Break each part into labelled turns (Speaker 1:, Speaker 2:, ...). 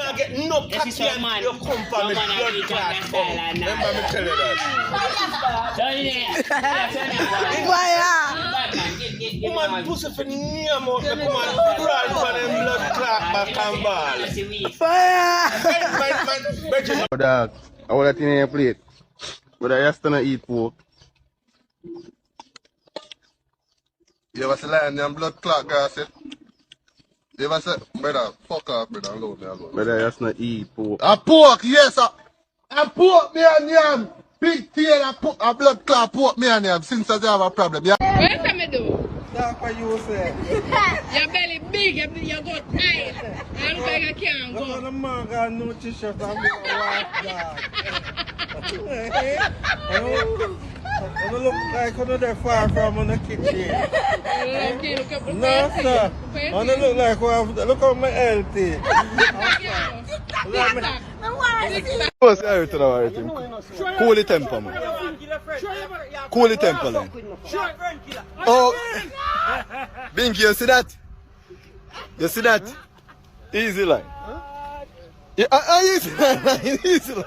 Speaker 1: not get no cocky until you come from the blood clot. Remember me tell you that. Woman pussy for name out the woman crawl for them blood clot back and ball.
Speaker 2: Fire!
Speaker 1: Oh, dog, I want that in your plate. But I used to not eat pork.
Speaker 3: You ever see lion and blood clot, guys? You ever say, brother, fuck off, brother, alone me alone.
Speaker 1: But I used to not eat pork.
Speaker 3: A pork, yes, a pork me and yam. Big tail a blood clot pork me and yam since I have a problem. Yeah.
Speaker 4: What do you do?
Speaker 3: That's what you say.
Speaker 4: Your belly big, you go tight. I'm like I can't go.
Speaker 3: The man got no t-shirt and me a white dog. I don't look like I'm not far from on the kitchen. No, sir. I don't look like look how my healthy.
Speaker 1: What's everything about everything? Cool the temper, man. Cool the temper, man. Oh, Binky, you see that? You see that? Easy line. Yeah, easy line. Easy line.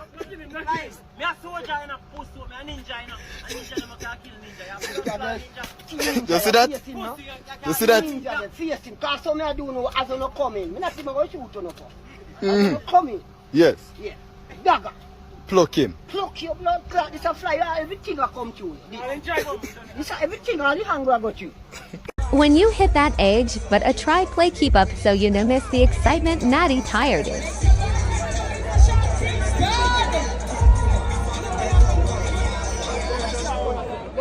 Speaker 5: Me a soldier in a post, me a ninja in a ninja in a kill ninja.
Speaker 1: You see that? You see that?
Speaker 2: Ninja, face him. Cause some I do know as I'm not coming. I not see me go shoot on for. I'm not coming.
Speaker 1: Yes.
Speaker 2: Yeah. Dagger.
Speaker 1: Pluck him.
Speaker 2: Pluck your blood clot. This a fly. Everything will come to you. This everything. All the hunger I got you.
Speaker 6: When you hit that age, but a try-play keep-up so you don't miss the excitement Natty tired is.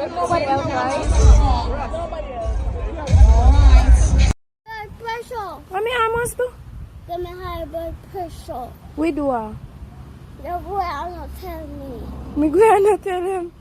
Speaker 7: Nobody else, right? Blood pressure.
Speaker 4: What me almost do?
Speaker 7: Give me high blood pressure.
Speaker 4: We do.
Speaker 7: The boy I'm not tell me.
Speaker 4: Me go and tell him.